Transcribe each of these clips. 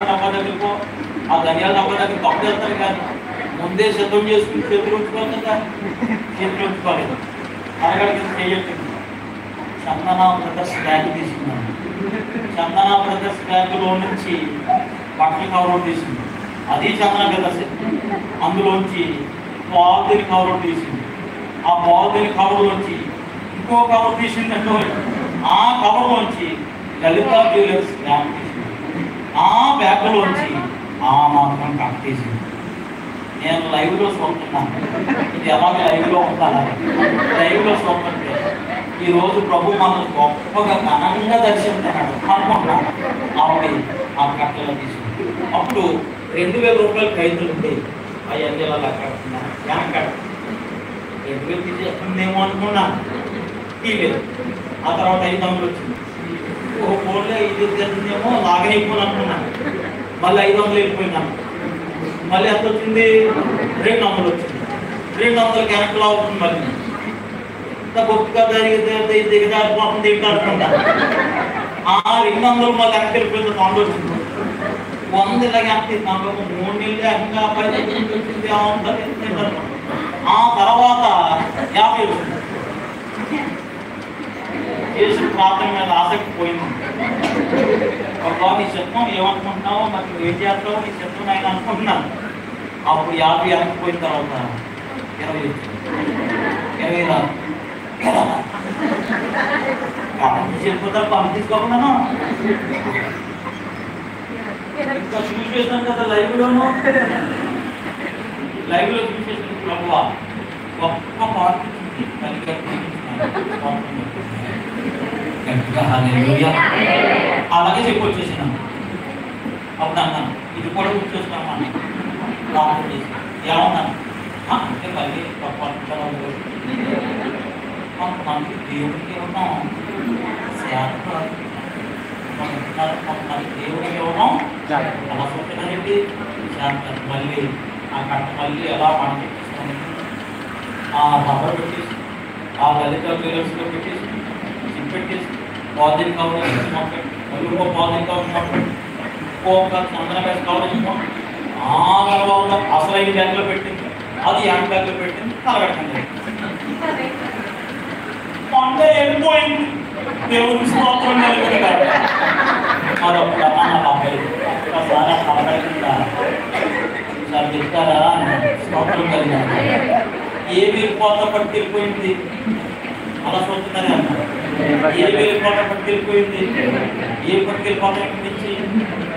డబ్బా దగ్గరకో ఆ ధనియాల డబ్బా దగ్గర తప్పు వెళ్తారు కానీ ముందే సిద్ధం చేసుకుని చేతులు ఉంచుకోవాలి కదా, చేతులు ఉంచుకోలేదు. అరగడికి చేయట్లేదు. చందన బ్రదర్స్ బ్యాగ్ తీసుకున్నాను. చందన బ్రదర్స్ బ్యాగ్లో నుంచి బట్టల కవర్ తీసింది, అది చందన బ్రదర్స్. అందులోంచి పావుదిని కవర్ తీసింది, ఆ పావుదిని కవర్లోంచి ఇంకో కవర్ తీసిందంటూ ఆ కవర్లోంచి లలిత జ్యువెలర్స్ బ్యాగ్ తీసింది, ఆ బ్యాగ్లోంచి ఆ మాత్రం కట్ తీసింది. నేను లైవ్లో చూస్తున్నాను, ఇది ఎలాగ లైవ్లో ఉంటాను. లైవ్లో చూస్తుంటే ఈరోజు ప్రభు మనం గొప్పగా ఘనంగా దర్శిస్తున్నాడు అనుకుంటున్నాను. ఆవిడ ఆ కట్టెలో తీసుకుంది. అప్పుడు 2000 రూపాయలు ఖైదులు ఉంటే అవన్నీ అలా కడుతున్నాను. వెనక 2000 తీసేస్తుందేమో అనుకున్నాను, తీయలేదు. ఆ తర్వాత 500 వచ్చింది. ఓ ఫోన్లో ఇది తెలిసిందేమో లాగనైపోయిన అనుకున్నాను. మళ్ళీ 500 వెళ్ళిపోయినాను. మళ్ళీ ఎంత వచ్చింది? 200 వచ్చింది. 200 వెనక్కి అవుతుంది. మళ్ళీ ఇంత గొప్పగా దిగజారిపోతుంది ఏంటి అనుకుంటాను. ఆ 200 మళ్ళీ వెనక్కి వెళ్ళిపోయింది. 100 వచ్చింది. 100 ఇలాగ ఎంత 3 నెలలు ఇంకా 10 వచ్చింది. ఆ తర్వాత 50 వచ్చింది. చేసిన ప్రార్థన మీద ఆసక్తి పోయింది. ఒక నీ చిత్తం ఏమనుకుంటున్నావో, మరి నువ్వు ఏం చేస్తావో నీ చిత్తం ఆయన అనుకుంటున్నాను. అప్పుడు 50 వెనక్కిపోయిన తర్వాత 20 రాదు. చెప్పుతారు పంపించుకోకున్నాను. ఇంకా చూసేసాను కదా లైవ్లోను. లైవ్లో చూసేసాను. ప్రభువా గొప్ప పార్టీ అలాగే చెప్పి వచ్చేసినాను. అప్పుడు అన్నాను ఇది కూడా కూర్చొస్తామని ప్రార్థన చేసి ఏమన్నాను అంటే మళ్ళీ కొంతమంది దేవుడికి ఇవ్వడం శాతం, కొంతమంది దేవుడికి ఇవ్వడం అలా చూస్తున్నారండి శాతం. మళ్ళీ ఆ కట్ట మళ్ళీ ఎలా పంపించుకొని ఆ రబ్బర్ పెట్టేసి ఆ లలిత జ్యువెలర్స్లో పెట్టేసి పెట్టేసి పాజిటివ్ కవర్ మళ్ళీ ఇంకో పాజిటివ్ కవర్ ఇంకొక చందన బ్యాగ్ కవర్ వేసుకోండి. ఆ తర్వాత అసలైన బ్యాగ్లో పెట్టింది, అది హ్యాండ్ బ్యాగ్లో పెట్టింది, తలగట్టండి. పంట వెళ్ళిపోయింది. దేవుని స్తోత్రం కలిగింది. మరొక ఒకసారి తలగట్టిందా సార్ చెప్తారా? స్తోత్రం కలిగింది. ఏ వీరిపోత పట్టి వెళ్ళిపోయింది అలా చూస్తున్నారే అన్నారు. ఏ వీరిపోత పట్టి వెళ్ళిపోయింది, ఏ పట్టుకెళ్ళిపోత నుంచి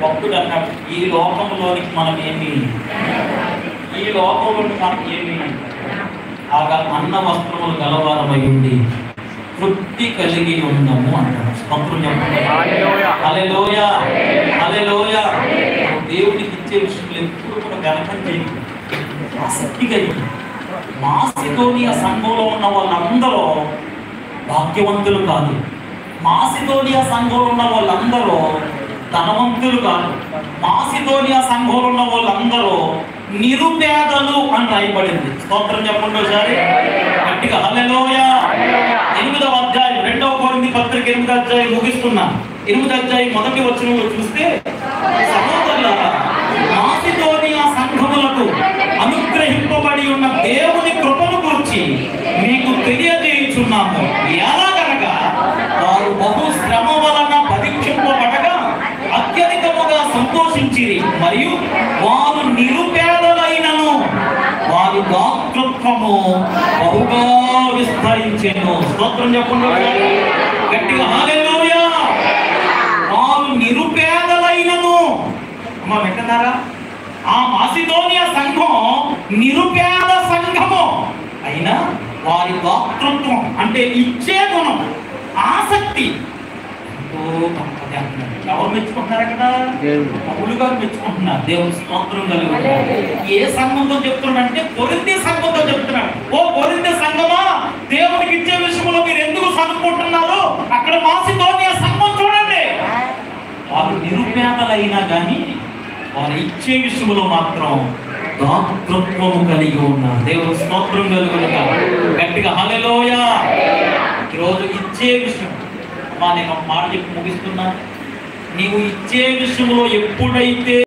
భక్తుడు అన్నాడు ఈ లోకంలోనికి మనం ఏమి, ఈ లోకంలోని మనం ఏమి ఆగా అన్న వస్త్రములు గలవారమై ఉండి తృప్తి కలిగి ఉన్నాము అంటారు. స్తోత్రం చెప్పండి. హల్లెలూయా, హల్లెలూయా. దేవుడికి ఇచ్చే విషయంలో ఎప్పుడు కూడా వెనకం చేయండి, ఆసక్తిగా ఇవ్వండి. మాసిదోనియా సంఘంలో ఉన్న వాళ్ళందరూ భాగ్యవంతులు కాదు. మాసిదోనియా సంఘంలో ఉన్న వాళ్ళందరూ ధనవంతులు కాదు. మాసిదోనియా సంఘంలో ఉన్న వాళ్ళందరూ నిరుపేదలు అని రాయబడింది. స్తోత్రం చెప్పండి ఒకసారి గట్టిగా. హల్లెలూయా. 8వ అధ్యాయం 2వ కొరింథీ పత్రిక 8వ అధ్యాయం ముగిస్తున్నాను. 8వ అధ్యాయం మొదటి వచనంలో చూస్తే సహోదరులారా మాసిదోనియా సంఘములకు అనుగ్రహింపబడి ఉన్న దేవుని కృపను గురించి మీకు తెలియజేయుచున్నాము. ఎలాగనగా వారు బహు శ్రమ వలన పరీక్షింపబడగా అత్యధికముగా సంతోషించిరి, మరియు వారు నిరుపేదలైనను వారి దాతృత్వము బహుగా విస్తరించెను. స్తోత్రం చెప్పండి గట్టిగా. హల్లెలూయా. వారు నిరుపేదలైనను, అమ్మ వింటున్నారా? ఆ మాసిదోనియా సంఘం నిరుపేద సంఘము అయినా వారి దాతృత్వం అంటే ఇచ్చే గుణం, ఆసక్తి ఎవరు మెచ్చుకుంటున్నారు అక్కడ? పౌలు గారు మెచ్చుకుంటున్నారు. దేవుని స్తోత్రం కలుగుతుంది. ఏ సంఘంతో చెప్తున్నాడంటే కొరింథీ సంఘంతో చెప్తున్నాడు. ఓ కొరింథీ సంఘమా, దేవునికి ఇచ్చే విషయంలో మీరు ఎందుకు సనుకుంటున్నారు? అక్కడ మాసిదోనియా సంఘం చూడండి, వారు నిరుపేదలైనా కానీ వారు ఇచ్చే విషయంలో మాత్రం దాతృత్వము కలిగి ఉన్నారు. దేవుని స్తోత్రం కలుగునుగా గట్టిగా. హల్లెలూయా. ఈరోజు ఇచ్చే విషయం నేను ఒక మాట చెప్పి ముగిస్తున్నాను. నీవు ఇచ్చే విషయంలో ఎప్పుడైతే